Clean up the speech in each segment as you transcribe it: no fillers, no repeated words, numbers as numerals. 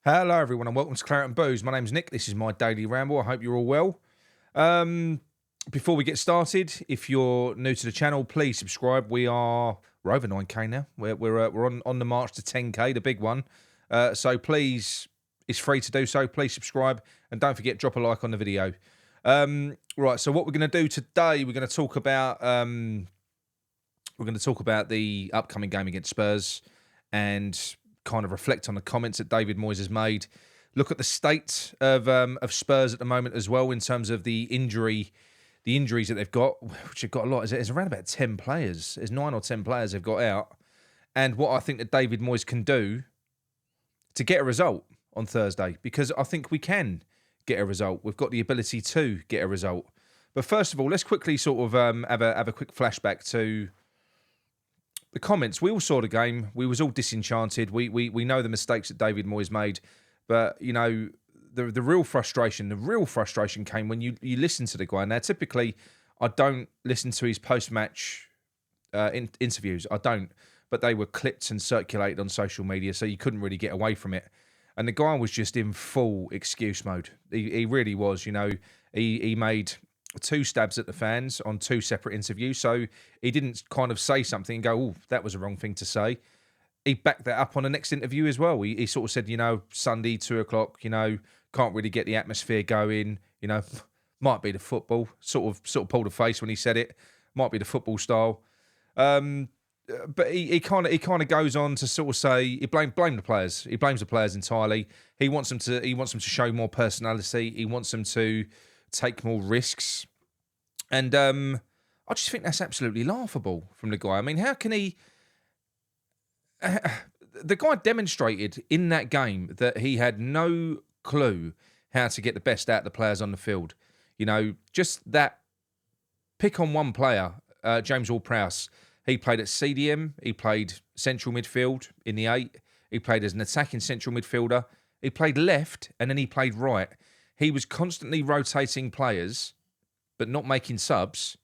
Hello, everyone, and welcome to Claret and Booze. My name's Nick. This is my daily ramble. I hope you're all well. Before we get started, if you're new to the channel, please subscribe. We're over 9k now. We're on the march to 10k, the big one. So please, it's free to do so. Please subscribe and don't forget drop a like on the video. Right. So what we're going to do today, we're going to talk about the upcoming game against Spurs and kind of reflect on the comments that David Moyes has made. Look at the state of Spurs at the moment as well in terms of the injuries that they've got, which have got a lot. It's around about 10 players. There's 9 or 10 players they've got out. And what I think that David Moyes can do to get a result on Thursday, because I think we can get a result. We've got the ability to get a result. But first of all, let's quickly sort of have a quick flashback to the comments. We all saw the game. We was all disenchanted. We know the mistakes that David Moyes made, but you know the real frustration came when you listen to the guy. Now, typically, I don't listen to his post-match interviews. I don't, but they were clipped and circulated on social media, so you couldn't really get away from it. And the guy was just in full excuse mode. He really was. You know, he made 2 stabs at the fans on 2 separate interviews. So he didn't kind of say something and go, oh, that was the wrong thing to say. He backed that up on the next interview as well. He sort of said, you know, Sunday, 2 o'clock, you know, can't really get the atmosphere going. You know, might be the football. Sort of pulled a face when he said it. Might be the football style. But he kind of goes on to sort of say he blame the players. He blames the players entirely. He wants them to show more personality. He wants them to take more risks. And I just think that's absolutely laughable from the guy. I mean, how can he... the guy demonstrated in that game that he had no clue how to get the best out of the players on the field. You know, just that pick on one player, James Ward-Prowse. He played at CDM. He played central midfield in the 8. He played as an attacking central midfielder. He played left and then he played right. He was constantly rotating players, but not making subs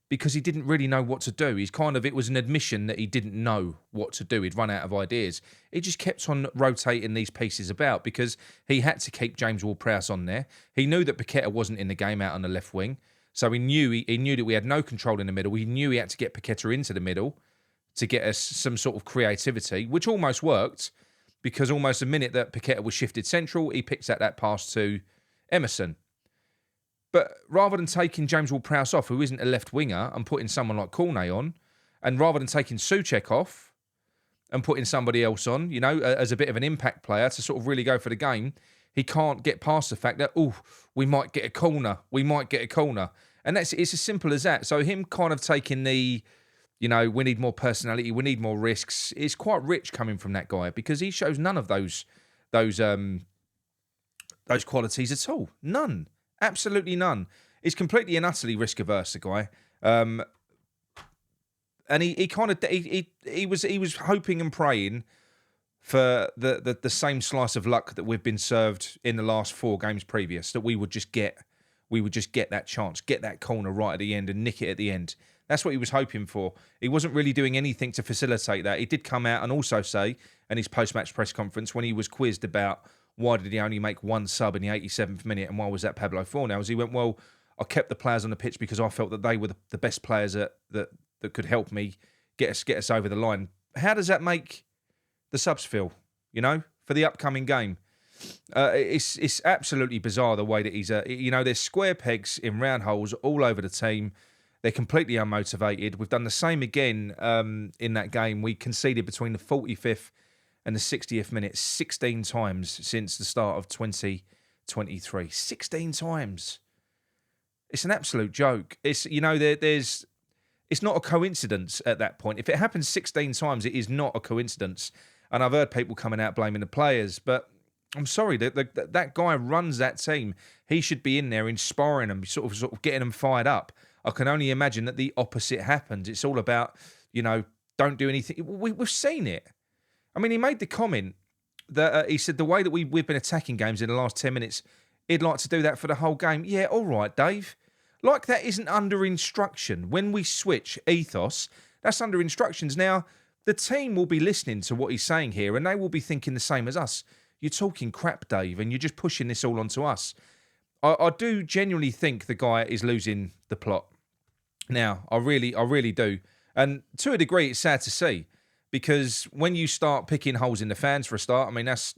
because he didn't really know what to do. It was an admission that he didn't know what to do. He'd run out of ideas. He just kept on rotating these pieces about because he had to keep James Ward-Prowse on there. He knew that Paqueta wasn't in the game out on the left wing. So he knew that we had no control in the middle. He knew he had to get Paqueta into the middle to get us some sort of creativity, which almost worked. Because almost the minute that Paqueta was shifted central, he picks out that pass to Emerson. But rather than taking James Ward-Prowse off, who isn't a left winger, and putting someone like Cornet on, and rather than taking Souček off and putting somebody else on, you know, as a bit of an impact player to sort of really go for the game, he can't get past the fact that, we might get a corner. And it's as simple as that. So him kind of taking the... You know, we need more personality. We need more risks. It's quite rich coming from that guy because he shows none of those qualities at all. None, absolutely none. He's completely and utterly risk averse. The guy, and he was hoping and praying for the same slice of luck that we've been served in the last 4 games previous. That we would just get that chance, get that corner right at the end, and nick it at the end. That's what he was hoping for. He wasn't really doing anything to facilitate that. He did come out and also say in his post-match press conference when he was quizzed about why did he only make 1 sub in the 87th minute and why was that Pablo Fornells, he went, well, I kept the players on the pitch because I felt that they were the best players that could help me get us over the line. How does that make the subs feel, you know, for the upcoming game? It's absolutely bizarre the way that he's... there's square pegs in round holes all over the team. They're completely unmotivated. We've done the same again in that game. We conceded between the 45th and the 60th minute 16 times since the start of 2023. 16 times. It's an absolute joke. It's, you know, it's not a coincidence at that point. If it happens 16 times, it is not a coincidence. And I've heard people coming out blaming the players, but I'm sorry, that guy runs that team. He should be in there inspiring them, sort of getting them fired up. I can only imagine that the opposite happens. It's all about, you know, don't do anything. We've seen it. I mean, he made the comment that he said the way that we've been attacking games in the last 10 minutes, he'd like to do that for the whole game. Yeah, all right, Dave. Like that isn't under instruction. When we switch ethos, that's under instructions. Now, the team will be listening to what he's saying here and they will be thinking the same as us. you're talking crap, Dave, and you're just pushing this all onto us. I do genuinely think the guy is losing the plot. Now, I really do. And to a degree, it's sad to see, because when you start picking holes in the fans for a start, I mean, that's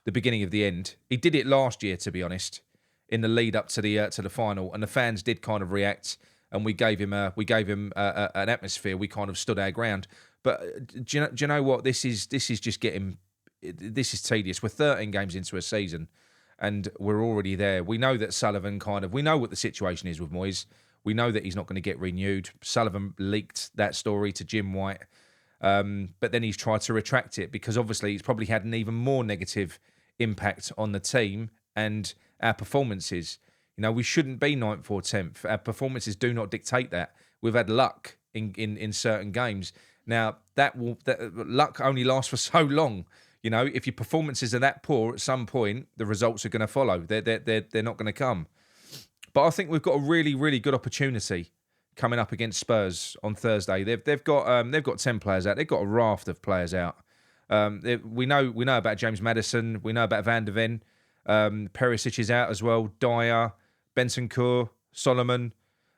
the beginning of the end. He did it last year, to be honest, in the lead up to the final, and the fans did kind of react, and we gave him an atmosphere. We kind of stood our ground. But do you know what? This is just getting. This is tedious. We're 13 games into a season, and we're already there. We know that Sullivan we know what the situation is with Moyes. We know that he's not going to get renewed. Sullivan leaked that story to Jim White, but then he's tried to retract it, because obviously he's probably had an even more negative impact on the team and our performances. You know, we shouldn't be 9th or 10th. Our performances do not dictate that. We've had luck in certain games. Now, that luck only lasts for so long. You know, if your performances are that poor, at some point the results are going to follow. They're not going to come. But I think we've got a really, really good opportunity coming up against Spurs on Thursday. They've got 10 players out. They've got a raft of players out. We know about James Maddison. We know about Van der Ven. Perisic is out as well. Dyer, Bentancur, Solomon,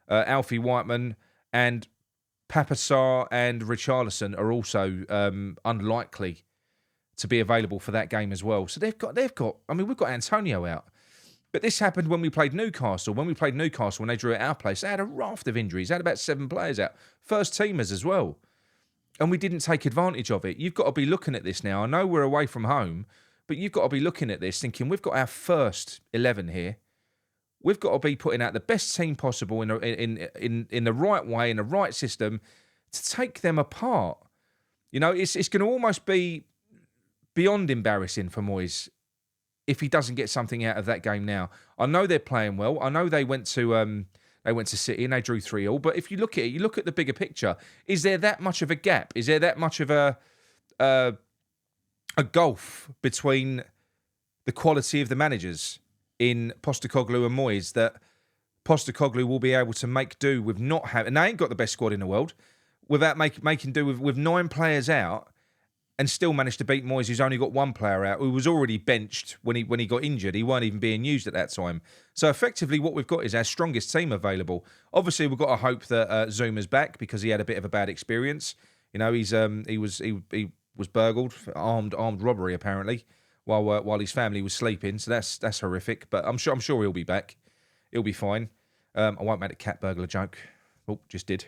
Alfie Whiteman, and Papassar and Richarlison are also unlikely to be available for that game as well. So they've got. I mean, we've got Antonio out. But this happened when we played Newcastle. When they drew at our place, they had a raft of injuries. They had about 7 players out. First teamers as well. And we didn't take advantage of it. You've got to be looking at this now. I know we're away from home, but you've got to be looking at this thinking, we've got our first 11 here. We've got to be putting out the best team possible in the right way, in the right system, to take them apart. You know, it's going to almost be beyond embarrassing for Moyes if he doesn't get something out of that game now. I know they're playing well. I know they went to City and they drew 3-3. But if you look at it, you look at the bigger picture. Is there that much of a gap? Is there that much of a gulf between the quality of the managers in Postecoglou and Moyes that Postecoglou will be able to make do with not having... And they ain't got the best squad in the world. Without making do with 9 players out, and still managed to beat Moyes, who's only got 1 player out, who was already benched when he got injured. He weren't even being used at that time. So effectively, what we've got is our strongest team available. Obviously, we've got to hope that Zuma's back, because he had a bit of a bad experience. You know, he was burgled, for armed robbery apparently, while his family was sleeping. So that's horrific. But I'm sure he'll be back. He'll be fine. I won't make a cat burglar joke. Oh, just did.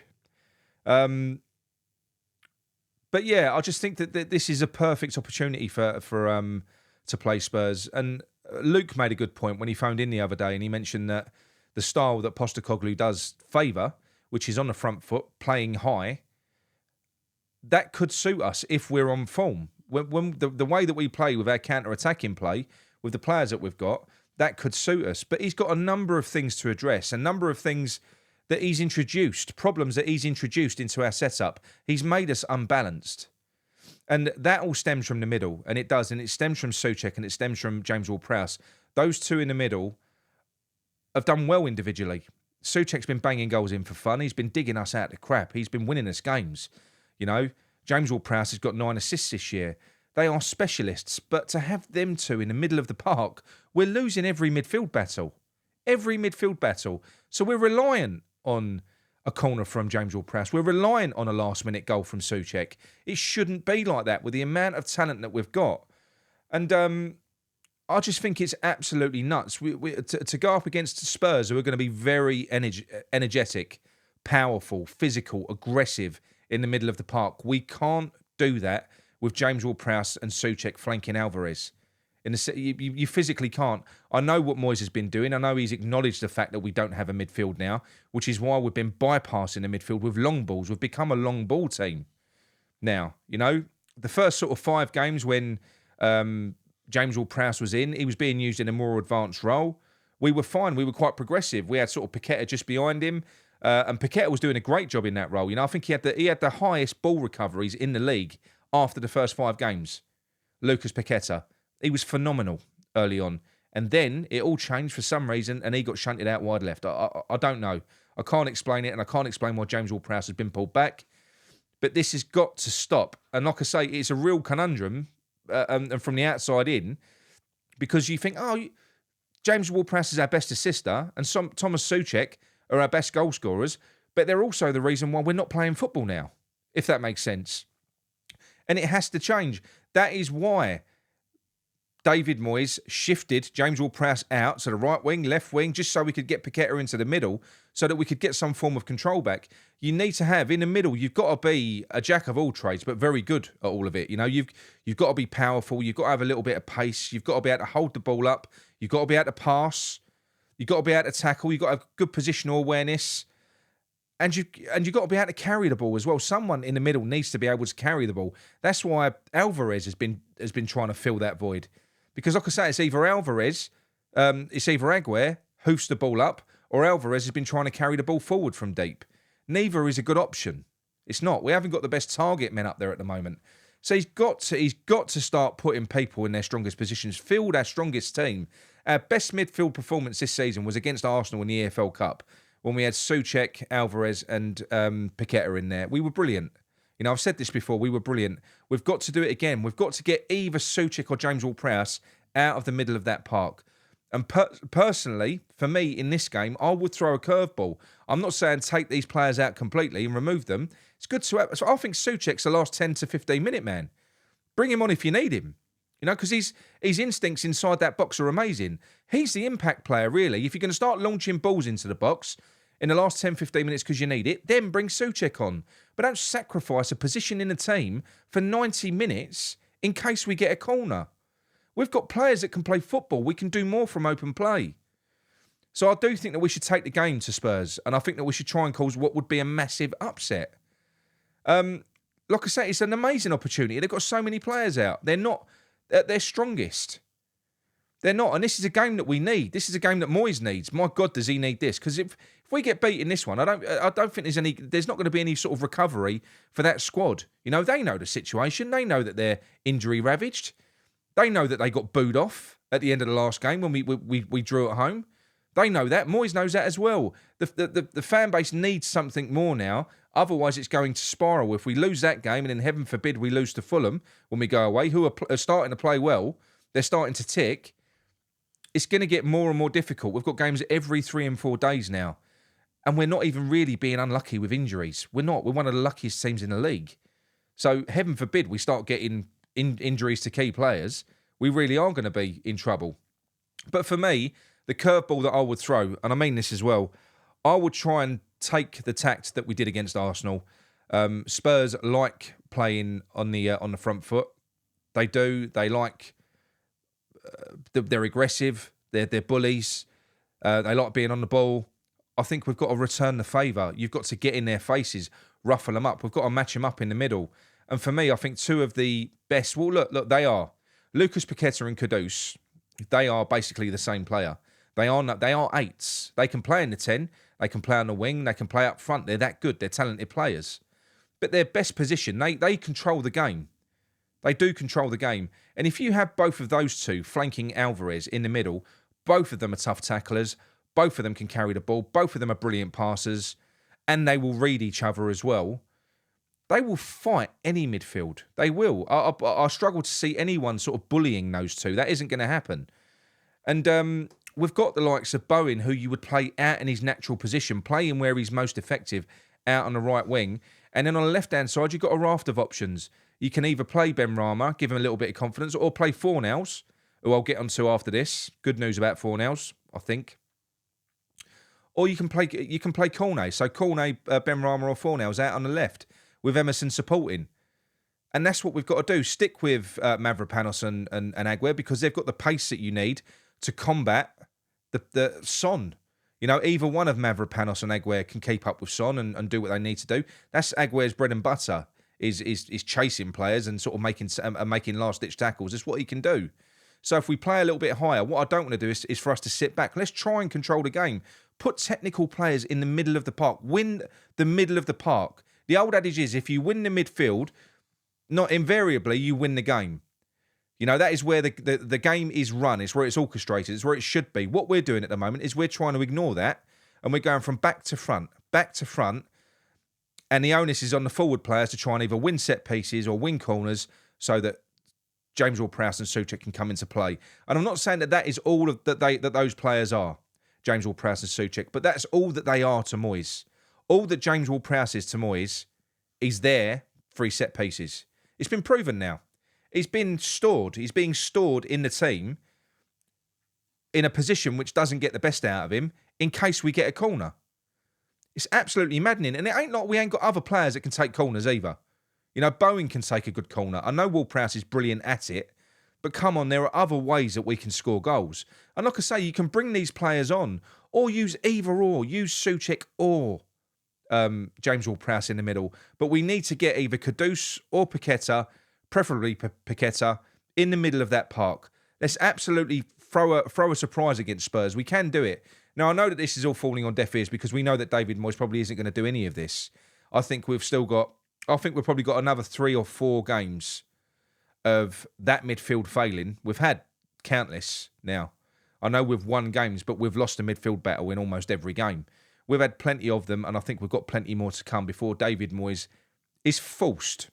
But yeah, I just think that this is a perfect opportunity for to play Spurs. And Luke made a good point when he phoned in the other day, and he mentioned that the style that Postecoglou does favour, which is on the front foot, playing high, that could suit us if we're on form. When the way that we play with our counter-attacking play, with the players that we've got, that could suit us. But he's got a number of things to address, a number of things that he's introduced, problems that he's introduced into our setup. He's made us unbalanced. And that all stems from the middle, and it does. And it stems from Souček, and it stems from James Ward-Prowse. Those two in the middle have done well individually. Souček's been banging goals in for fun. He's been digging us out of crap. He's been winning us games. You know, James Ward-Prowse has got 9 assists this year. They are specialists, but to have them two in the middle of the park, we're losing every midfield battle. Every midfield battle. So we're reliant on a corner from James Ward-Prowse. We're reliant on a last-minute goal from Souček. It shouldn't be like that with the amount of talent that we've got. And I just think it's absolutely nuts. To go up against Spurs, who are going to be very energetic, powerful, physical, aggressive in the middle of the park. We can't do that with James Ward-Prowse and Souček flanking Alvarez. You physically can't. I know what Moyes has been doing. I know he's acknowledged the fact that we don't have a midfield now, which is why we've been bypassing the midfield with long balls. We've become a long ball team now. You know, the first sort of 5 games when James Ward-Prowse was in, he was being used in a more advanced role. We were fine. We were quite progressive. We had sort of Paqueta just behind him, and Paqueta was doing a great job in that role. You know, I think he had the highest ball recoveries in the league after the first 5 games. Lucas Paqueta. He was phenomenal early on. And then it all changed for some reason and he got shunted out wide left. I don't know. I can't explain it, and I can't explain why James Ward-Prowse has been pulled back. But this has got to stop. And like I say, it's a real conundrum. And from the outside in, because you think, James Ward-Prowse is our best assister and Thomas Souček are our best goal scorers, but they're also the reason why we're not playing football now, if that makes sense. And it has to change. That is why David Moyes shifted James Ward-Prowse out to the right wing, left wing, just so we could get Paqueta into the middle so that we could get some form of control back. You need to have, in the middle, you've got to be a jack of all trades, but very good at all of it. You've got to be powerful. You've got to have a little bit of pace. You've got to be able to hold the ball up. You've got to be able to pass. You've got to be able to tackle. You've got to have good positional awareness. And you've got to be able to carry the ball as well. Someone in the middle needs to be able to carry the ball. That's why Alvarez has been trying to fill that void. Because like I say, it's either Alvarez, it's either Aguerd hoofs the ball up, or Alvarez has been trying to carry the ball forward from deep. Neither is a good option. It's not. We haven't got the best target men up there at the moment. So he's got to start putting people in their strongest positions, field our strongest team. Our best midfield performance this season was against Arsenal in the EFL Cup, when we had Souček, Alvarez and Paqueta in there. We were brilliant. I've said this before, we were brilliant. We've got to do it again. We've got to get either Souček or James Ward-Prowse out of the middle of that park. And personally, for me, in this game, I would throw a curveball. I'm not saying take these players out completely and remove them. It's good to have... So I think Souček's the last 10 to 15 minute man. Bring him on if you need him. Because his instincts inside that box are amazing. He's the impact player, really. If you're going to start launching balls into the box in the last 10, 15 minutes because you need it, then bring Souček on. But don't sacrifice a position in the team for 90 minutes in case we get a corner. We've got players that can play football. We can do more from open play. So I do think that we should take the game to Spurs, and I think that we should try and cause what would be a massive upset. Like I say, it's an amazing opportunity. They've got so many players out. They're not at their strongest. They're not, and this is a game that we need. This is a game that Moyes needs. My God, does he need this? Because if we get beat in this one, I don't think there's not going to be any sort of recovery for that squad. They know the situation. They know that they're injury ravaged. They know that they got booed off at the end of the last game when we drew at home. They know that. Moyes knows that as well. The fan base needs something more now. Otherwise, it's going to spiral. If we lose that game, and then heaven forbid we lose to Fulham when we go away, who are starting to play well, they're starting to tick. It's going to get more and more difficult. We've got games every 3 and 4 days now. And we're not even really being unlucky with injuries. We're not. We're one of the luckiest teams in the league. So heaven forbid we start getting injuries to key players. We really are going to be in trouble. But for me, the curveball that I would throw, and I mean this as well, I would try and take the tact that we did against Arsenal. Spurs like playing on the front foot. They do. They like... they're aggressive. They're bullies. They like being on the ball. I think we've got to return the favour. You've got to get in their faces, ruffle them up. We've got to match them up in the middle. And for me, I think two of the best... Well, look, they are. Lucas Paqueta and Kudus, they are basically the same player. They are eights. They can play in the 10. They can play on the wing. They can play up front. They're that good. They're talented players. But their best position, they control the game. They do control the game. And if you have both of those two flanking Alvarez in the middle, both of them are tough tacklers. Both of them can carry the ball. Both of them are brilliant passers. And they will read each other as well. They will fight any midfield. They will. I struggle to see anyone sort of bullying those two. That isn't going to happen. And we've got the likes of Bowen, who you would play out in his natural position, play him where he's most effective, out on the right wing. And then on the left-hand side, you've got a raft of options. You can either play Ben Rama, give him a little bit of confidence, or play Fornells, who I'll get onto after this. Good news about Fornells, I think. Or you can play Cornet. So Cornet, Ben Rama or Fornells out on the left, with Emerson supporting. And that's what we've got to do. Stick with Mavropanos and Aguerd, because they've got the pace that you need to combat the Son. Either one of Mavropanos and Aguerd can keep up with Son and do what they need to do. That's Aguerd's bread and butter, is chasing players and sort of making last-ditch tackles. That's what he can do. So if we play a little bit higher, what I don't want to do is for us to sit back. Let's try and control the game. Put technical players in the middle of the park. Win the middle of the park. The old adage is, if you win the midfield, not invariably, you win the game. That is where the game is run. It's where it's orchestrated. It's where it should be. What we're doing at the moment is we're trying to ignore that, and we're going from back to front, and the onus is on the forward players to try and either win set pieces or win corners so that James Ward-Prowse and Souček can come into play. And I'm not saying that is all of that those players are, James Ward-Prowse and Souček, but that's all that they are to Moyes. All that James Ward-Prowse is to Moyes is there for his set pieces. It's been proven now. He's being stored in the team in a position which doesn't get the best out of him in case we get a corner. It's absolutely maddening. And it ain't like we ain't got other players that can take corners either. You know, Bowen can take a good corner. I know Ward-Prowse is brilliant at it, but come on, there are other ways that we can score goals. And like I say, you can bring these players on or use either or. Use Souček or James Ward-Prowse in the middle. But we need to get either Kudus or Paqueta, preferably Paqueta, in the middle of that park. Let's absolutely throw a surprise against Spurs. We can do it. Now, I know that this is all falling on deaf ears because we know that David Moyes probably isn't going to do any of this. I think we've probably got another 3 or 4 games of that midfield failing. We've had countless now. I know we've won games, but we've lost a midfield battle in almost every game. We've had plenty of them, and I think we've got plenty more to come before David Moyes is forced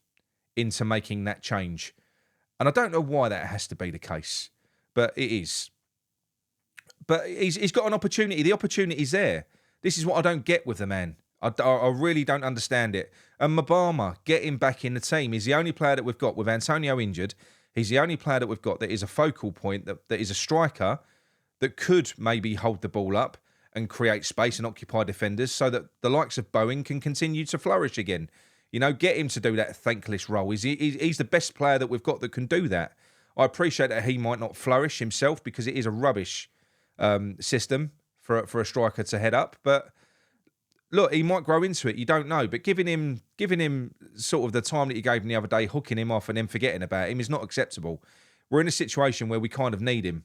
into making that change. And I don't know why that has to be the case, but it is. But he's got an opportunity. The opportunity's there. This is what I don't get with the man. I really don't understand it. And Mabama, get him back in the team. He's the only player that we've got with Antonio injured. He's the only player that we've got that is a focal point, that is a striker that could maybe hold the ball up and create space and occupy defenders so that the likes of Bowen can continue to flourish again. You know, get him to do that thankless role. He's the best player that we've got that can do that. I appreciate that he might not flourish himself because it is a rubbish system for a striker to head up. But look, he might grow into it. You don't know. But giving him sort of the time that you gave him the other day, hooking him off and then forgetting about him is not acceptable. We're in a situation where we kind of need him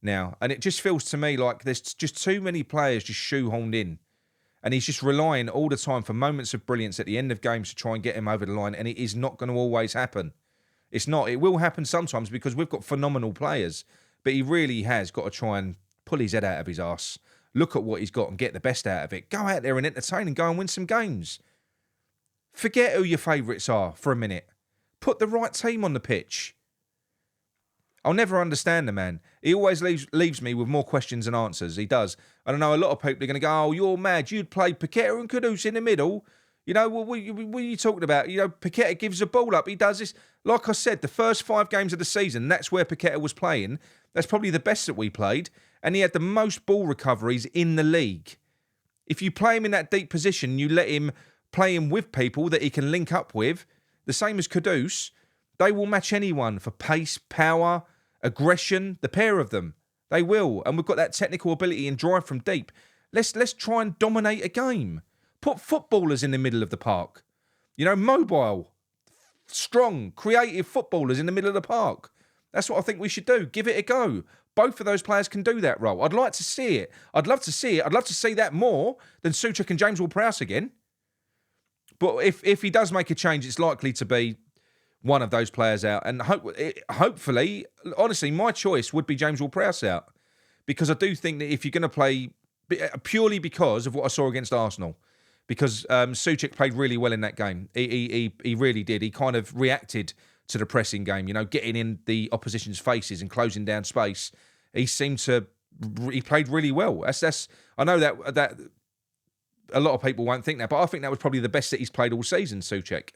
now. And it just feels to me like there's just too many players just shoehorned in. And he's just relying all the time for moments of brilliance at the end of games to try and get him over the line. And it is not going to always happen. It's not. It will happen sometimes because we've got phenomenal players. But he really has got to try and pull his head out of his arse. Look at what he's got and get the best out of it. Go out there and entertain and go and win some games. Forget who your favourites are for a minute. Put the right team on the pitch. I'll never understand the man. He always leaves me with more questions than answers. He does. And I know a lot of people are going to go, oh, you're mad. You'd play Paqueta and Kudus in the middle. You know, what are you talking about? You know, Paqueta gives the ball up. He does this. Like I said, the first 5 games of the season, that's where Paqueta was playing. That's probably the best that we played. And he had the most ball recoveries in the league. If you play him in that deep position, you let him play him with people that he can link up with, the same as Kudus, they will match anyone for pace, power, aggression, the pair of them. They will. And we've got that technical ability and drive from deep. Let's try and dominate a game. Put footballers in the middle of the park. You know, mobile, strong, creative footballers in the middle of the park. That's what I think we should do. Give it a go. Both of those players can do that role. I'd like to see it. I'd love to see it. I'd love to see that more than Souček and James Ward-Prowse again. But if he does make a change, it's likely to be one of those players out. And hopefully, honestly, my choice would be James Ward-Prowse out. Because I do think that if you're going to play, purely because of what I saw against Arsenal, because Souček played really well in that game. He really did. He kind of reacted to the pressing game, you know, getting in the opposition's faces and closing down space. He played really well. I know that a lot of people won't think that, but I think that was probably the best that he's played all season, Souček.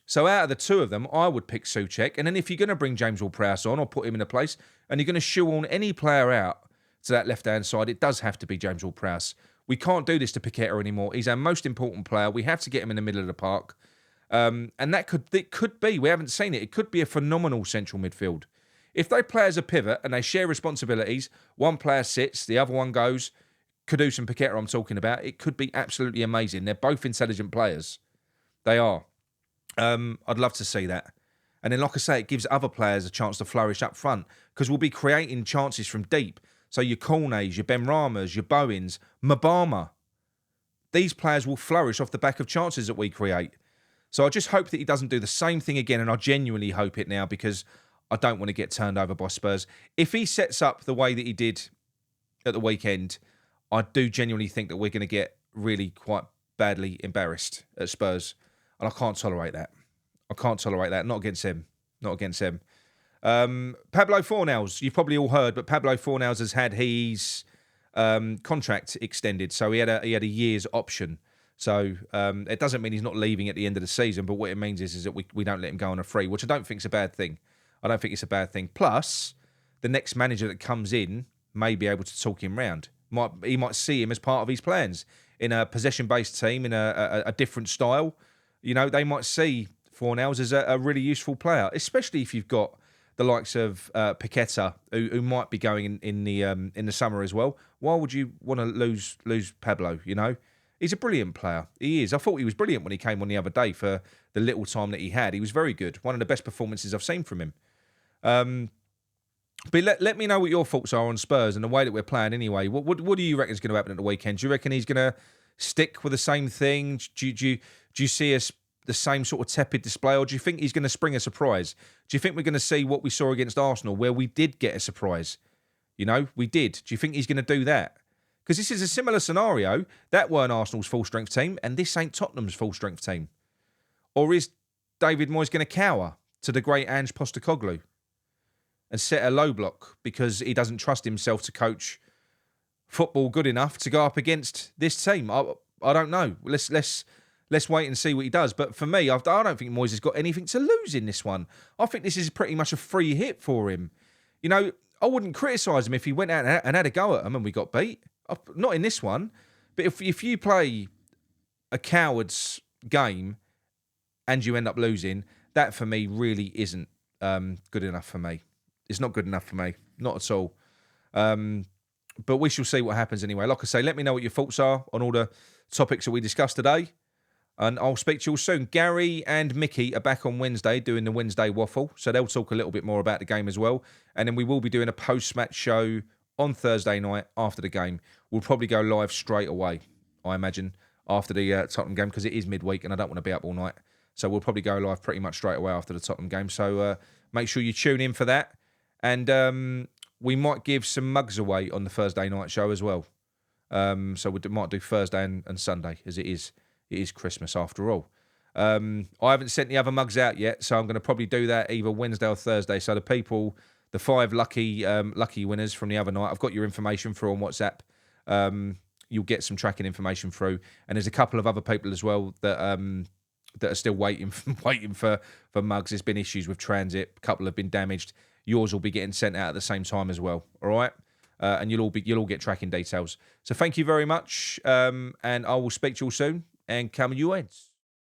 So out of the two of them, I would pick Souček. And then if you're going to bring James Ward-Prowse on or put him in a place, and you're going to shoehorn any player out to that left-hand side, it does have to be James Ward-Prowse. We can't do this to Paqueta anymore. He's our most important player. We have to get him in the middle of the park. And it could be, we haven't seen it, it could be a phenomenal central midfield. If they play as a pivot and they share responsibilities, one player sits, the other one goes, Kudus and Paqueta I'm talking about, it could be absolutely amazing. They're both intelligent players. They are. I'd love to see that. And then, like I say, it gives other players a chance to flourish up front because we'll be creating chances from deep. So your Cornets, your Benramas, your Bowens, Mabama. These players will flourish off the back of chances that we create. So I just hope that he doesn't do the same thing again, and I genuinely hope it now because I don't want to get turned over by Spurs. If he sets up the way that he did at the weekend, I do genuinely think that we're going to get really quite badly embarrassed at Spurs. And I can't tolerate that. I can't tolerate that. Not against him. Not against him. Pablo Fornells, you've probably all heard, but Pablo Fornells has had his contract extended, so he had a year's option. So it doesn't mean he's not leaving at the end of the season, but what it means is that we don't let him go on a free, which I don't think is a bad thing. I don't think it's a bad thing. Plus, the next manager that comes in may be able to talk him round. He might see him as part of his plans in a possession-based team, in a different style. You know, they might see Fornells as a really useful player, especially if you've got the likes of Paqueta, who might be going in the summer as well. Why would you want to lose Pablo? You know, he's a brilliant player. He is. I thought he was brilliant when he came on the other day for the little time that he had. He was very good. One of the best performances I've seen from him. But let me know what your thoughts are on Spurs and the way that we're playing anyway. What do you reckon is going to happen at the weekend? Do you reckon he's going to stick with the same thing? Do you see us the same sort of tepid display, or do you think he's going to spring a surprise? Do you think we're going to see what we saw against Arsenal, where we did get a surprise? You know, we did. Do you think he's going to do that? Because this is a similar scenario. That weren't Arsenal's full-strength team, and this ain't Tottenham's full-strength team. Or is David Moyes going to cower to the great Ange Postecoglou and set a low block because he doesn't trust himself to coach football good enough to go up against this team? I don't know. Let's wait and see what he does. But for me, I don't think Moyes has got anything to lose in this one. I think this is pretty much a free hit for him. You know, I wouldn't criticise him if he went out and had a go at them and we got beat. Not in this one. But if you play a coward's game and you end up losing, that for me really isn't good enough for me. It's not good enough for me. Not at all. But we shall see what happens anyway. Like I say, let me know what your thoughts are on all the topics that we discussed today. And I'll speak to you all soon. Gary and Mickey are back on Wednesday doing the Wednesday waffle. So they'll talk a little bit more about the game as well. And then we will be doing a post-match show on Thursday night after the game. We'll probably go live straight away, I imagine, after the Tottenham game, because it is midweek and I don't want to be up all night. So we'll probably go live pretty much straight away after the Tottenham game. So make sure you tune in for that. And we might give some mugs away on the Thursday night show as well. So we might do Thursday and Sunday, as it is Christmas after all. I haven't sent the other mugs out yet, so I'm going to probably do that either Wednesday or Thursday. So the 5 lucky winners from the other night, I've got your information through on WhatsApp. You'll get some tracking information through, and there's a couple of other people as well that are still waiting for mugs. There's been issues with transit. A couple have been damaged. Yours will be getting sent out at the same time as well. All right. And you'll all get tracking details. So thank you very much, and I will speak to you all soon. And come UNs.